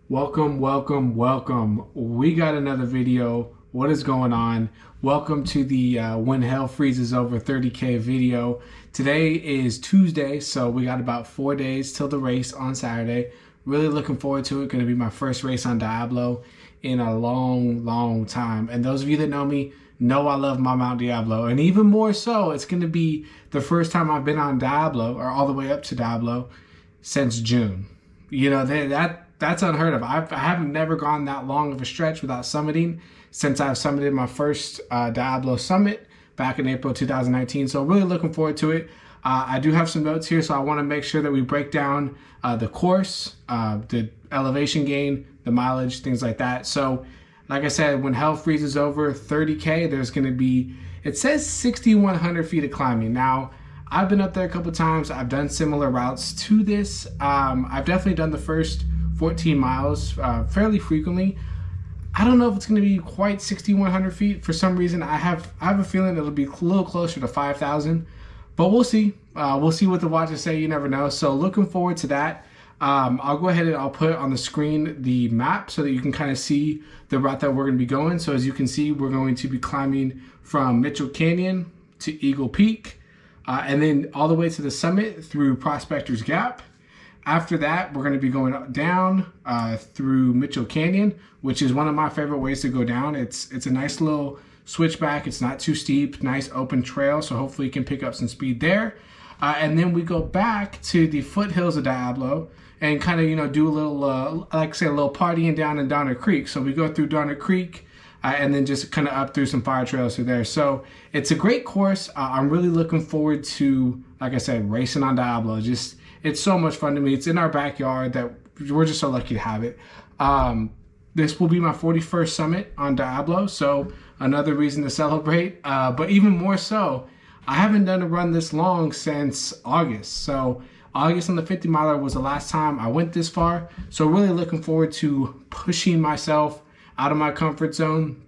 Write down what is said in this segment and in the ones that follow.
Welcome, welcome, welcome. We got another video. What is going on? Welcome to the When Hell Freezes Over 30K video. Today is Tuesday, so we got about 4 days till the race on Saturday. Really looking forward to it. Going to be my first race on Diablo in a long time. And those of you that know me know I love my Mount Diablo. And even more so, it's going to be the first time I've been on Diablo, or all the way up to Diablo, since June. You know, that's unheard of. I haven't never gone that long of a stretch without summiting since I've summited my first Diablo summit back in April 2019. So really looking forward to it. I do have some notes here, so I want to make sure that we break down the course, the elevation gain, the mileage, things like that. So like I said, when hell freezes over 30K, there's going to be, it says 6,100 feet of climbing. Now, I've been up there a couple times. I've done similar routes to this. I've definitely done the first 14 miles fairly frequently. I don't know if it's going to be quite 6,100 feet. For some reason, I have a feeling it'll be a little closer to 5,000, but we'll see. We'll see what the watches say. You never know. So looking forward to that. I'll go ahead and I'll put on the screen the map so that you can kind of see the route that we're going to be going. So as you can see, we're going to be climbing from Mitchell Canyon to Eagle Peak. And then all the way to the summit through Prospector's Gap. After that, we're going to be going down through Mitchell Canyon, which is one of my favorite ways to go down. It's a nice little switchback. It's not too steep, nice open trail. So hopefully you can pick up some speed there. And then we go back to the foothills of Diablo and kind of, you know, do a little, like I say, a little partying down in Donner Creek. So we go through Donner Creek. And then just kind of up through some fire trails through there. So it's a great course. I'm really looking forward to, like I said, racing on Diablo. It's so much fun to me. It's in our backyard that we're just so lucky to have it. This will be my 41st summit on Diablo, so another reason to celebrate. But even more so, I haven't done a run this long since August. So August on the 50 miler was the last time I went this far. So really looking forward to pushing myself out of my comfort zone.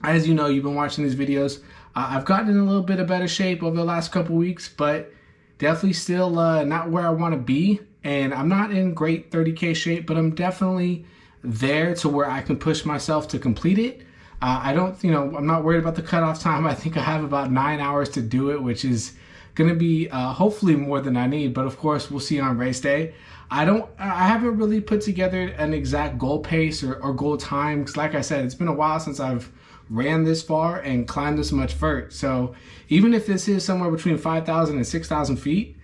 As you know, you've been watching these videos. I've gotten in a little bit of better shape over the last couple weeks, but definitely still not where I want to be. And I'm not in great 30K shape, but I'm definitely there to where I can push myself to complete it. I'm not worried about the cutoff time. I think I have about 9 hours to do it, which is going to be hopefully more than I need. But of course, we'll see on race day. I haven't really put together an exact goal pace or goal time, because like I said, it's been a while since I've ran this far and climbed this much vert. So even if this is somewhere between 5,000 and 6,000 feet,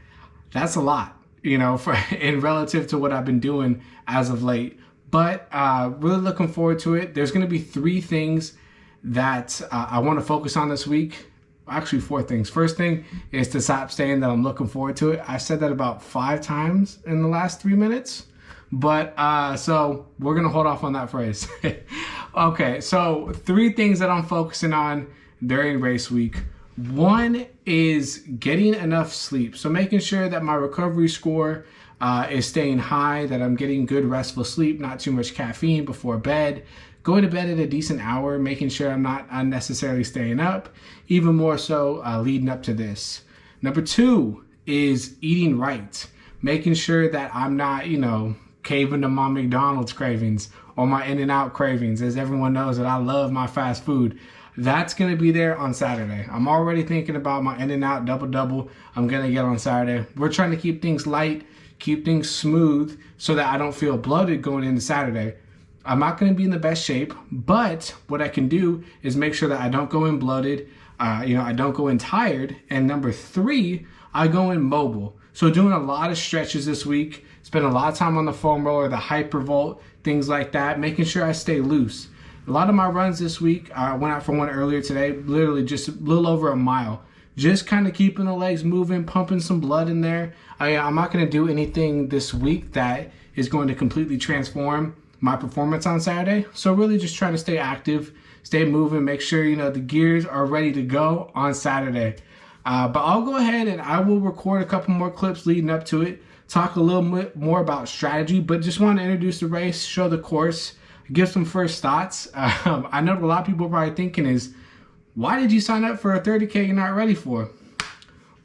that's a lot, you know, in relative to what I've been doing as of late. But really looking forward to it. There's going to be 3 things that I want to focus on this week. Actually 4 things. First thing is to stop saying that I'm looking forward to it. I said that about 5 times in the last 3 minutes, but so we're gonna hold off on that phrase. Okay, so 3 things that I'm focusing on during race week. 1 is getting enough sleep. So making sure that my recovery score is staying high, that I'm getting good restful sleep, not too much caffeine before bed. Going to bed at a decent hour, making sure I'm not unnecessarily staying up, even more so leading up to this. Number 2 is eating right, making sure that I'm not, you know, caving to my McDonald's cravings or my In-N-Out cravings. As everyone knows that I love my fast food. That's going to be there on Saturday. I'm already thinking about my In-N-Out double I'm going to get on Saturday. We're trying to keep things light, keep things smooth so that I don't feel bloated going into Saturday. I'm not going to be in the best shape, but what I can do is make sure that I don't go in bloated, I don't go in tired. And number 3, I go in mobile. So doing a lot of stretches this week, spend a lot of time on the foam roller, the hypervolt, things like that, making sure I stay loose. A lot of my runs this week, I went out for one earlier today, literally just a little over a mile. Just kind of keeping the legs moving, pumping some blood in there. I'm not going to do anything this week that is going to completely transform my performance on Saturday. So really just trying to stay active, stay moving, make sure, you know, the gears are ready to go on Saturday. But I'll go ahead and I will record a couple more clips leading up to it, talk a little bit more about strategy, but just want to introduce the race, show the course, give some first thoughts. I know a lot of people are probably thinking is, why did you sign up for a 30K you're not ready for?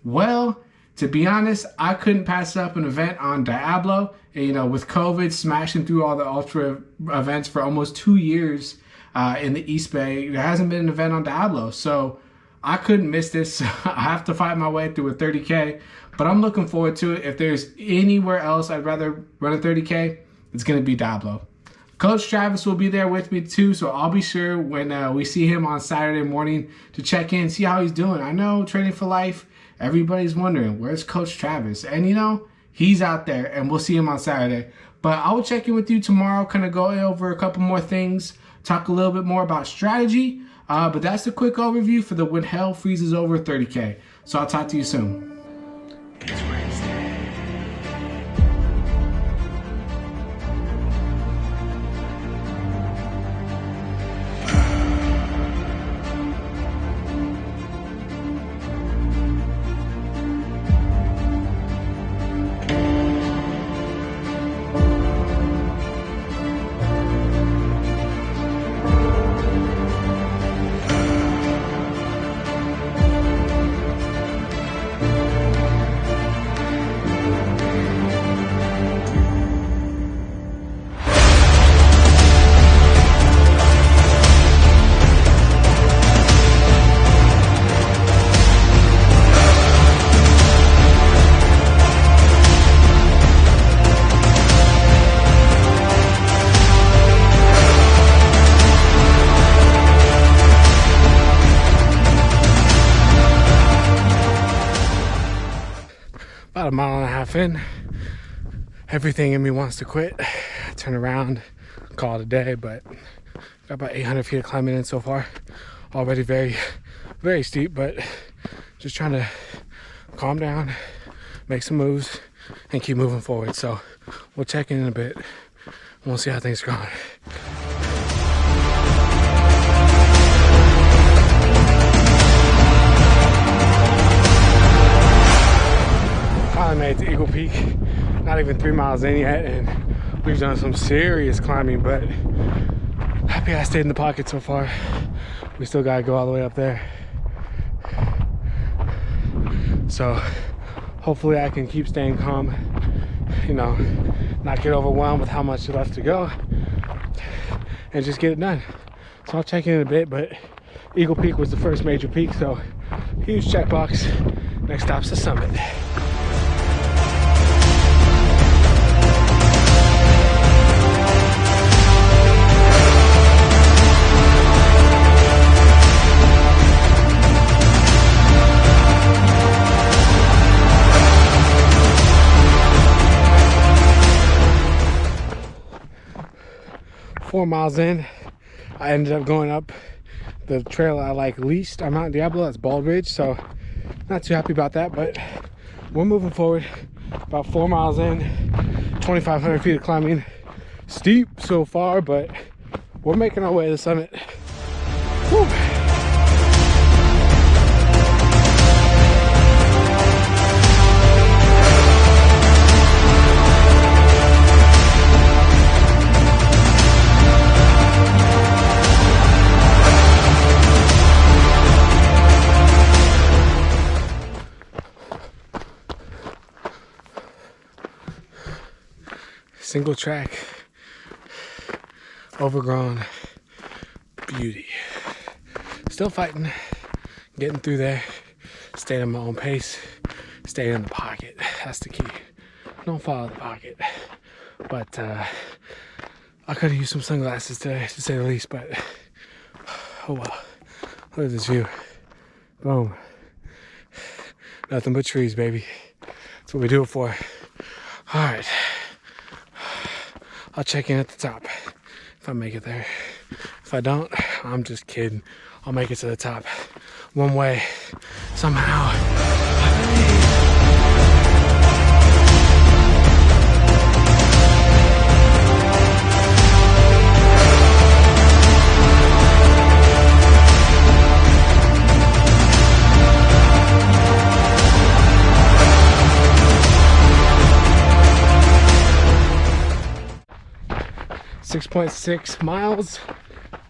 Well, to be honest, I couldn't pass up an event on Diablo. And, you know, with COVID smashing through all the ultra events for almost 2 years in the East Bay, there hasn't been an event on Diablo. So I couldn't miss this. I have to fight my way through a 30K, but I'm looking forward to it. If there's anywhere else I'd rather run a 30K, it's going to be Diablo. Coach Travis will be there with me too, so I'll be sure when we see him on Saturday morning to check in, see how he's doing. I know Training for Life, everybody's wondering, where's Coach Travis? And, you know, he's out there, and we'll see him on Saturday. But I will check in with you tomorrow, kind of go over a couple more things, talk a little bit more about strategy. But that's a quick overview for the When Hell Freezes Over 30K. So I'll talk to you soon. It's Wednesday. About a mile and a half in, everything in me wants to quit. Turn around, call it a day, but got about 800 feet of climbing in so far. Already very, very steep, but just trying to calm down, make some moves, and keep moving forward. So we'll check in a bit, and we'll see how things are going. Finally made it to Eagle Peak, not even 3 miles in yet, and we've done some serious climbing, but happy I stayed in the pocket so far. We still gotta go all the way up there. So hopefully I can keep staying calm, you know, not get overwhelmed with how much is left to go, and just get it done. So I'll check in a bit, but Eagle Peak was the first major peak, so huge checkbox. Next stop's the summit. 4 miles in, I ended up going up the trail I like least on Mount Diablo. That's Bald Ridge, so not too happy about that, but we're moving forward. About 4 miles in, 2,500 feet of climbing. Steep so far, but we're making our way to the summit. Whew. 1 track, overgrown beauty. Still fighting, getting through there, staying at my own pace, staying in the pocket. That's the key. Don't follow the pocket. But I could have used some sunglasses today, to say the least, but oh well. Look at this view. Boom. Nothing but trees, baby. That's what we do it for. All right. I'll check in at the top if I make it there. If I don't, I'm just kidding. I'll make it to the top one way, somehow. 6.6 miles,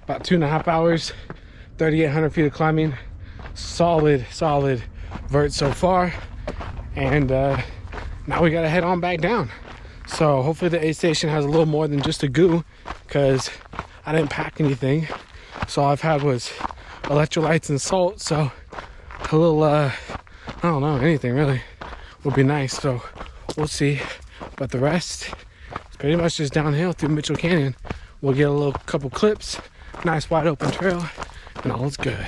about 2.5 hours, 3,800 feet of climbing. Solid vert so far. and now we gotta head on back down. So hopefully the aid station has a little more than just a goo, because I didn't pack anything. So all I've had was electrolytes and salt. So a little, I don't know, anything really would be nice. So we'll see. But the rest is pretty much just downhill through Mitchell Canyon. We'll get a little couple clips, nice wide open trail, and all is good.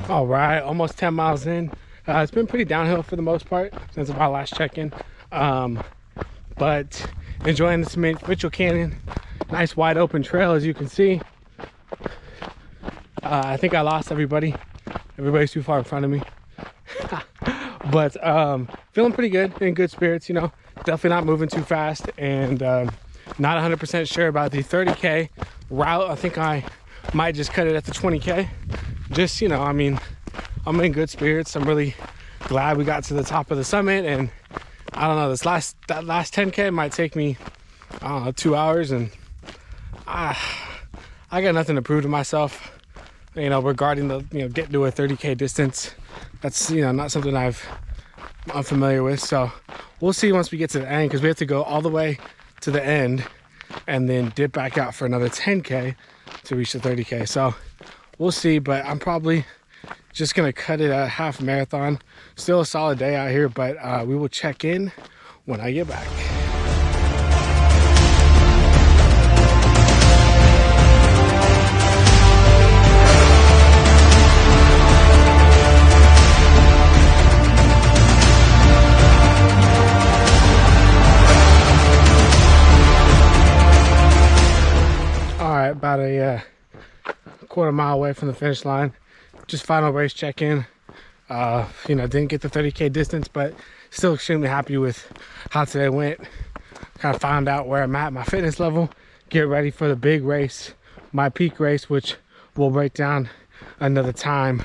All right, almost 10 miles in. It's been pretty downhill for the most part since my last check-in, but enjoying this Mitchell Canyon. Nice wide open trail, as you can see. I think I lost everybody. Everybody's too far in front of me. But feeling pretty good, in good spirits, you know. Definitely not moving too fast, and not 100% sure about the 30K route. I think I might just cut it at the 20K. Just, you know, I mean, I'm in good spirits. I'm really glad we got to the top of the summit, and I don't know, that last 10K might take me, I don't know, 2 hours, and I got nothing to prove to myself, you know, regarding the, you know, getting to a 30K distance. That's, you know, not something I'm familiar with. So we'll see once we get to the end, because we have to go all the way to the end and then dip back out for another 10K to reach the 30K. So we'll see, but I'm probably just gonna cut it a half marathon. Still a solid day out here, but we will check in when I get back. All right, about a quarter mile away from the finish line. Just final race check-in. You know, didn't get the 30K distance, but still extremely happy with how today went. Kind of found out where I'm at, my fitness level. Get ready for the big race, my peak race, which we'll break down another time.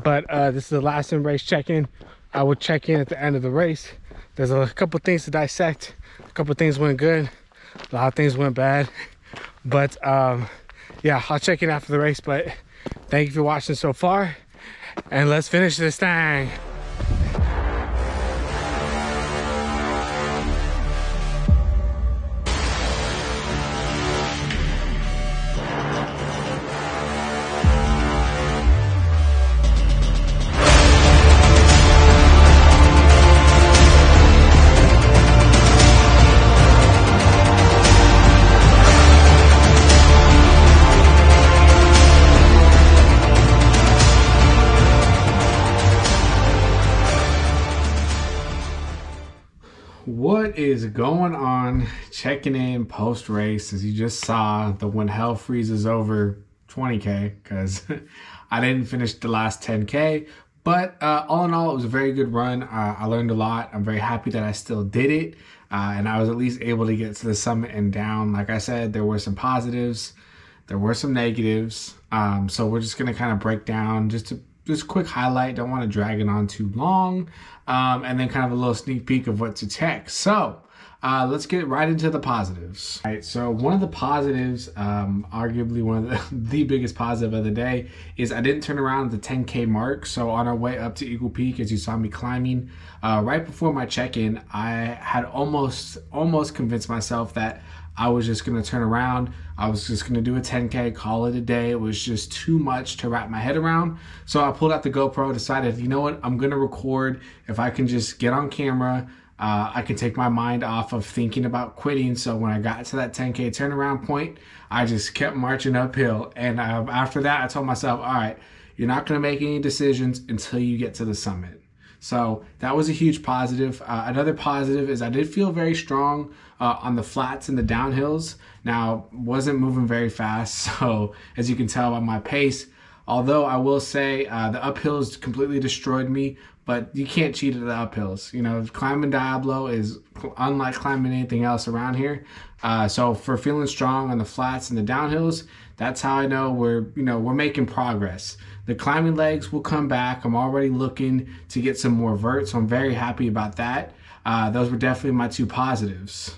But this is the last race check-in. I will check in at the end of the race. There's a couple things to dissect. A couple things went good, a lot of things went bad. But yeah, I'll check in after the race. But thank you for watching so far, and let's finish this thing. What is going on? Checking in post race. As you just saw, the when hell freezes over 20K, because I didn't finish the last 10K, but all in all, it was a very good run. I learned a lot. I'm very happy that I still did it, and I was at least able to get to the summit and down. Like I said, there were some positives, there were some negatives, so we're just gonna kind of break down just quick highlight. Don't want to drag it on too long, and then kind of a little sneak peek of what to check. So let's get right into the positives. All right, so one of the positives, arguably one of the biggest positive of the day, is I didn't turn around at the 10K mark. So on our way up to Eagle Peak, as you saw me climbing, right before my check-in, I had almost convinced myself that I was just gonna turn around. I was just gonna do a 10K, call it a day. It was just too much to wrap my head around. So I pulled out the GoPro, decided, you know what, I'm gonna record. If I can just get on camera, I can take my mind off of thinking about quitting. So when I got to that 10K turnaround point, I just kept marching uphill. And after that, I told myself, all right, you're not gonna make any decisions until you get to the summit. So that was a huge positive. Another positive is I did feel very strong on the flats and the downhills. Now, wasn't moving very fast, so as you can tell by my pace, although I will say the uphills completely destroyed me, but you can't cheat at the uphills. You know, climbing Diablo is unlike climbing anything else around here. So for feeling strong on the flats and the downhills, that's how I know we're making progress. The climbing legs will come back. I'm already looking to get some more vert, so I'm very happy about that. Those were definitely my two positives.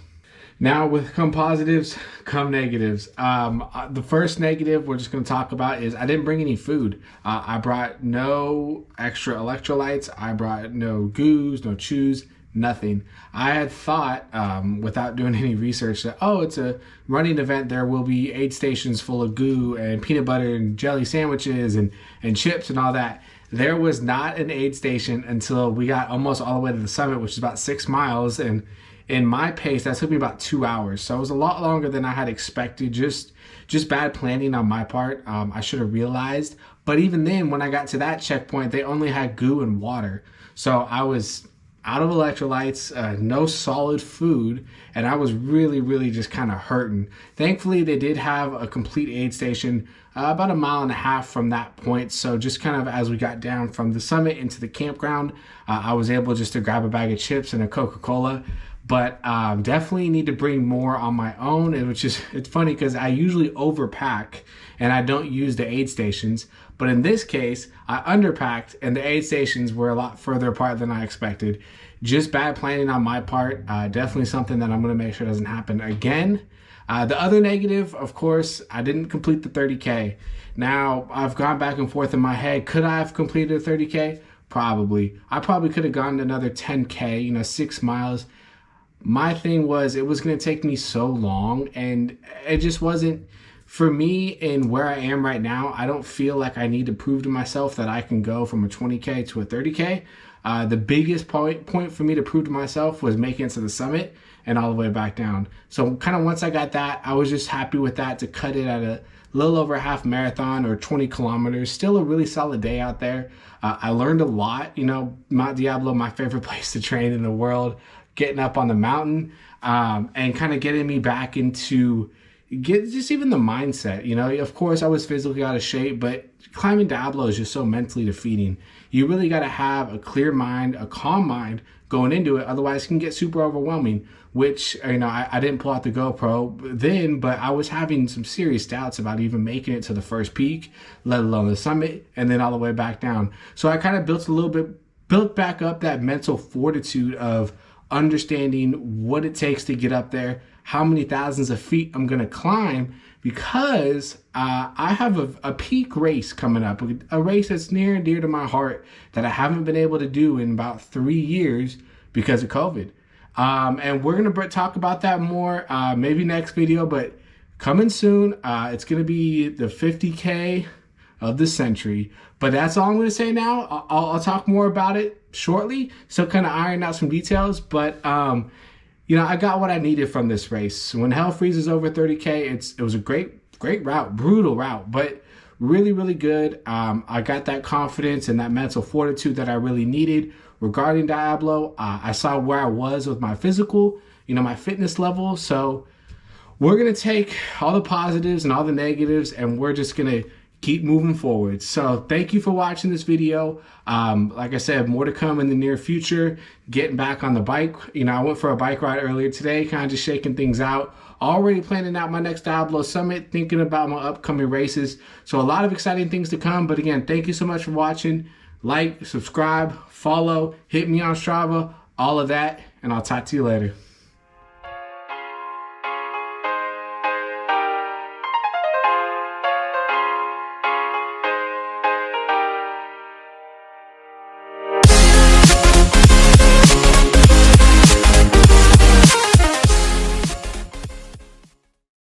Now, with come positives, come negatives. The first negative we're just going to talk about is I didn't bring any food. I brought no extra electrolytes. I brought no goos, no chews, nothing. I had thought, without doing any research, that, oh, it's a running event. There will be aid stations full of goo and peanut butter and jelly sandwiches and chips and all that. There was not an aid station until we got almost all the way to the summit, which is about 6 miles. And in my pace, that took me about 2 hours. So it was a lot longer than I had expected. Just bad planning on my part. I should have realized. But even then, when I got to that checkpoint, they only had goo and water. So I was out of electrolytes, no solid food, and I was really just kind of hurting. Thankfully, they did have a complete aid station about 1.5 miles from that point. So just kind of as we got down from the summit into the campground, I was able just to grab a bag of chips and a Coca-Cola. But definitely need to bring more on my own, it's funny because I usually overpack and I don't use the aid stations. But in this case, I underpacked and the aid stations were a lot further apart than I expected. Just bad planning on my part. Definitely something that I'm going to make sure doesn't happen again. The other negative, of course, I didn't complete the 30K. Now, I've gone back and forth in my head. Could I have completed a 30K? Probably. I probably could have gone another 10K, 6 miles. My thing was it was going to take me so long, and it just wasn't for me. And where I am right now, I don't feel like I need to prove to myself that I can go from a 20K to a 30K. The biggest point for me to prove to myself was making it to the summit and all the way back down. So kind of once I got that, I was just happy with that to cut it at a little over a half marathon or 20 kilometers. Still a really solid day out there. I learned a lot. Mount Diablo, my favorite place to train in the world. Getting up on the mountain and kind of getting me back into just even the mindset. Of course I was physically out of shape, but climbing Diablo is just so mentally defeating. You really got to have a clear mind, a calm mind going into it. Otherwise it can get super overwhelming, which, I didn't pull out the GoPro then, but I was having some serious doubts about even making it to the first peak, let alone the summit, and then all the way back down. So I kind of built back up that mental fortitude of understanding what it takes to get up there, how many thousands of feet I'm going to climb, because I have a peak race coming up, a race that's near and dear to my heart that I haven't been able to do in about 3 years because of COVID. And we're going to talk about that more, maybe next video, but coming soon. It's going to be the 50K of the century. But that's all I'm going to say now. I'll talk more about it shortly. Still kind of iron out some details. But, I got what I needed from this race. When hell freezes over 30K, it was a great route, brutal route, but really good. I got that confidence and that mental fortitude that I really needed regarding Diablo. I saw where I was with my physical, my fitness level. So we're going to take all the positives and all the negatives, and we're just going to keep moving forward. So thank you for watching this video. Like I said, more to come in the near future. Getting back on the bike. I went for a bike ride earlier today, kind of just shaking things out. Already planning out my next Diablo Summit, thinking about my upcoming races. So a lot of exciting things to come. But again, thank you so much for watching. Like, subscribe, follow, hit me on Strava, all of that, and I'll talk to you later.